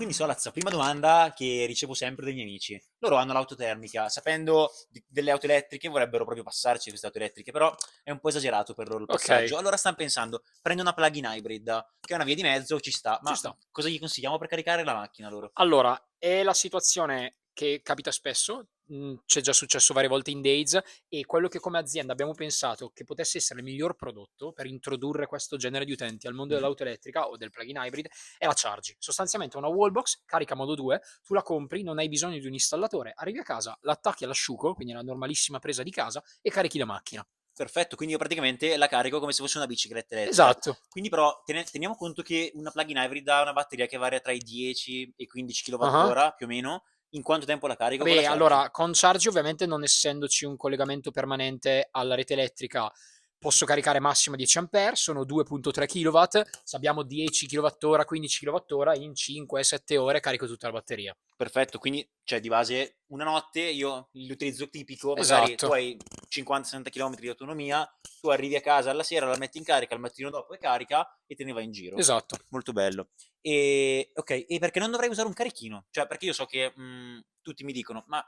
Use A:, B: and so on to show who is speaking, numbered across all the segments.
A: Quindi Solaz, prima domanda che ricevo sempre dai miei amici. Loro hanno l'auto termica, sapendo delle auto elettriche vorrebbero proprio passarci queste auto elettriche, però è un po' esagerato per loro il
B: Ok,
A: passaggio. Allora stanno pensando, prendo una plug-in hybrid, che è una via di mezzo, ci sta,
B: ci
A: ma
B: sta.
A: cosa gli consigliamo per caricare la macchina loro?
B: Allora, è la situazione che capita spesso, c'è già successo varie volte in Days, e quello che come azienda abbiamo pensato che potesse essere il miglior prodotto per introdurre questo genere di utenti al mondo
A: Mm?
B: dell'auto elettrica o del plug-in hybrid è la Chargy. Sostanzialmente una wallbox, carica modo 2, tu la compri, non hai bisogno di un installatore, arrivi a casa, l'attacchi all'asciugo, quindi la normalissima presa di casa, e carichi la macchina.
A: Perfetto, quindi io praticamente la carico come se fosse una bicicletta elettrica.
B: Esatto.
A: Quindi però teniamo conto che una plug-in hybrid ha una batteria che varia tra i 10 e i 15
B: Ah.
A: kWh più o meno. In quanto tempo la carico con la
B: Beh,
A: Chargy?
B: allora, con Chargy ovviamente non essendoci un collegamento permanente alla rete elettrica, posso caricare massimo 10 ampere, sono 2.3 kW, se abbiamo 10 kWh, 15 kWh, in 5-7 ore carico tutta la batteria.
A: Perfetto, quindi cioè di base una notte io l'utilizzo tipico, magari tu
B: Esatto,
A: hai 50-60 km di autonomia, tu arrivi a casa alla sera, la metti in carica, al mattino dopo è carica e te ne vai in giro.
B: esatto.
A: Molto bello. E ok, e perché non dovrei usare un carichino? Cioè, perché io so che tutti mi dicono, ma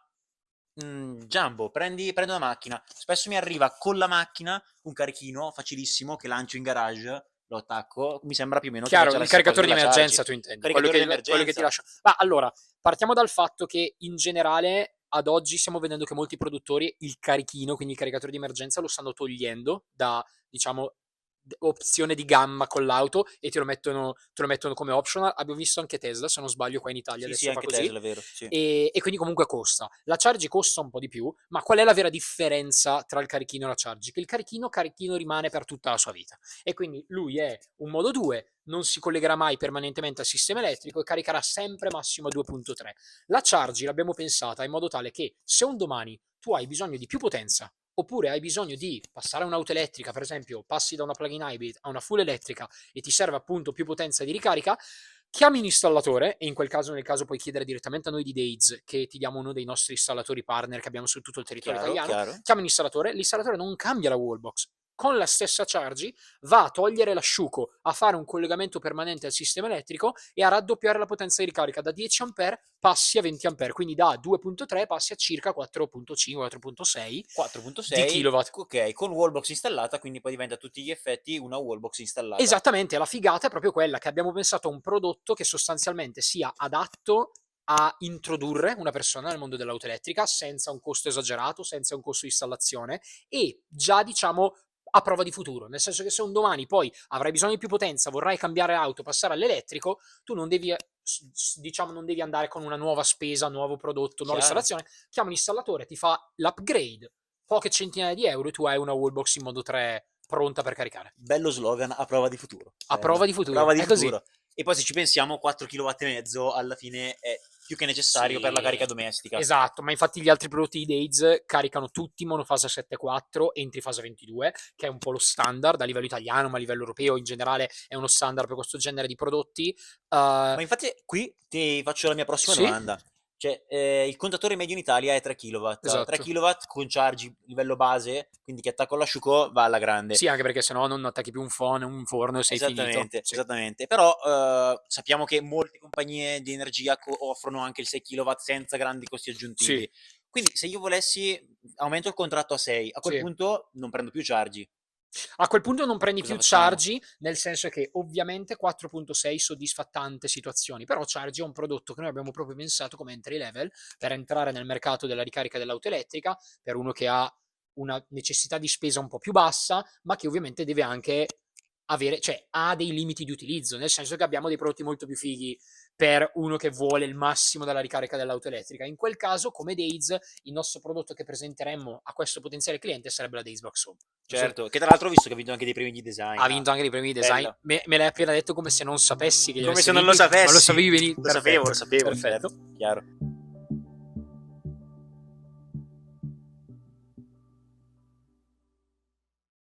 A: Jumbo, prendi una macchina. Spesso mi arriva con la macchina un carichino facilissimo che lancio in garage, lo attacco, mi sembra più o meno che
B: Chiaro,
A: faccia la
B: il
A: stessa cosa
B: caricatore di
A: della Chargy.
B: emergenza tu intendi,
A: Caricatore di
B: quello che ti
A: emergenza.
B: lascia. Ma allora, partiamo dal fatto che in generale ad oggi stiamo vedendo che molti produttori il carichino, quindi il caricatore di emergenza, lo stanno togliendo da, diciamo, opzione di gamma con l'auto e te lo mettono come optional. Abbiamo visto anche Tesla, se non sbaglio, qua in Italia
A: Sì, sì,
B: adesso fa
A: anche
B: così.
A: Tesla, è vero. Sì.
B: E quindi comunque costa. La Chargy costa un po' di più, ma qual è la vera differenza tra il carichino e la Chargy? Che il carichino rimane per tutta la sua vita. E quindi lui è un modo 2, non si collegherà mai permanentemente al sistema elettrico e caricherà sempre massimo a 2.3. La Chargy l'abbiamo pensata in modo tale che se un domani tu hai bisogno di più potenza oppure hai bisogno di passare a un'auto elettrica, per esempio passi da una plug-in hybrid a una full elettrica e ti serve appunto più potenza di ricarica, chiami un installatore e in quel caso, nel caso puoi chiedere direttamente a noi di Days che ti diamo uno dei nostri installatori partner che abbiamo su tutto il territorio
A: Chiaro,
B: italiano,
A: chiaro.
B: chiami un installatore, l'installatore non cambia la wallbox, con la stessa Chargy va a togliere l'asciugo, a fare un collegamento permanente al sistema elettrico e a raddoppiare la potenza di ricarica da 10 ampere passi a 20 ampere, quindi da 2.3 passi a circa 4.5-4.6 di
A: 4.6,
B: kilowatt.
A: ok, con wallbox installata, quindi poi diventa a tutti gli effetti una wallbox installata.
B: Esattamente, la figata è proprio quella che abbiamo pensato a un prodotto che sostanzialmente sia adatto a introdurre una persona nel mondo dell'auto elettrica senza un costo esagerato, senza un costo di installazione e già diciamo a prova di futuro, nel senso che se un domani poi avrai bisogno di più potenza, vorrai cambiare auto, passare all'elettrico, tu non devi diciamo non devi andare con una nuova spesa, nuovo prodotto, nuova
A: Chiaro.
B: installazione, chiama un installatore, ti fa l'upgrade, poche centinaia di euro e tu hai una wallbox in modo 3 pronta per caricare.
A: Bello slogan a prova di futuro.
B: A prova
A: Bello.
B: di
A: A prova
B: futuro,
A: di
B: è così.
A: futuro. E poi se ci pensiamo, 4 kW e mezzo alla fine è più che necessario per la
B: Sì,
A: carica domestica.
B: esatto, ma infatti gli altri prodotti di Days caricano tutti monofase 7.4 e in trifase 22, che è un po' lo standard a livello italiano, ma a livello europeo in generale è uno standard per questo genere di prodotti.
A: Ma infatti qui ti faccio la mia prossima
B: Sì,
A: domanda. Cioè, il contatore medio in Italia è 3 kW. 3
B: esatto.
A: kW con charge livello base, quindi che attacco all'asciugo va alla grande.
B: Sì, anche perché sennò non attacchi più un phone, un forno e sei finito.
A: Esattamente,
B: Sì.
A: esattamente. Però sappiamo che molte compagnie di energia offrono anche il 6 kW senza grandi costi
B: Sì,
A: aggiuntivi. Quindi se io volessi aumento il contratto a 6, a quel
B: sì.
A: punto non prendo più chargi.
B: A quel punto non prendi
A: Cosa
B: più
A: facciamo?
B: Chargy, nel senso che ovviamente 4.6 soddisfa tante situazioni, però Chargy è un prodotto che noi abbiamo proprio pensato come entry level per entrare nel mercato della ricarica dell'auto elettrica, per uno che ha una necessità di spesa un po' più bassa, ma che ovviamente deve anche avere, cioè ha dei limiti di utilizzo, nel senso che abbiamo dei prodotti molto più fighi per uno che vuole il massimo dalla ricarica dell'auto elettrica. In quel caso, come Days, il nostro prodotto che presenteremmo a questo potenziale cliente sarebbe la Days Box Home. Giusto?
A: Certo, che tra l'altro ho visto che ha vinto anche dei premi di design.
B: Ha
A: Ah,
B: vinto anche dei premi di design.
A: bello.
B: Me l'hai appena detto come se non sapessi che li
A: Come
B: avesse
A: se non lo
B: vinti, ma lo
A: sapessi.
B: sapevi benissimo.
A: Lo sapevo,
B: Perfetto,
A: lo sapevo,
B: perfetto.
A: certo, chiaro.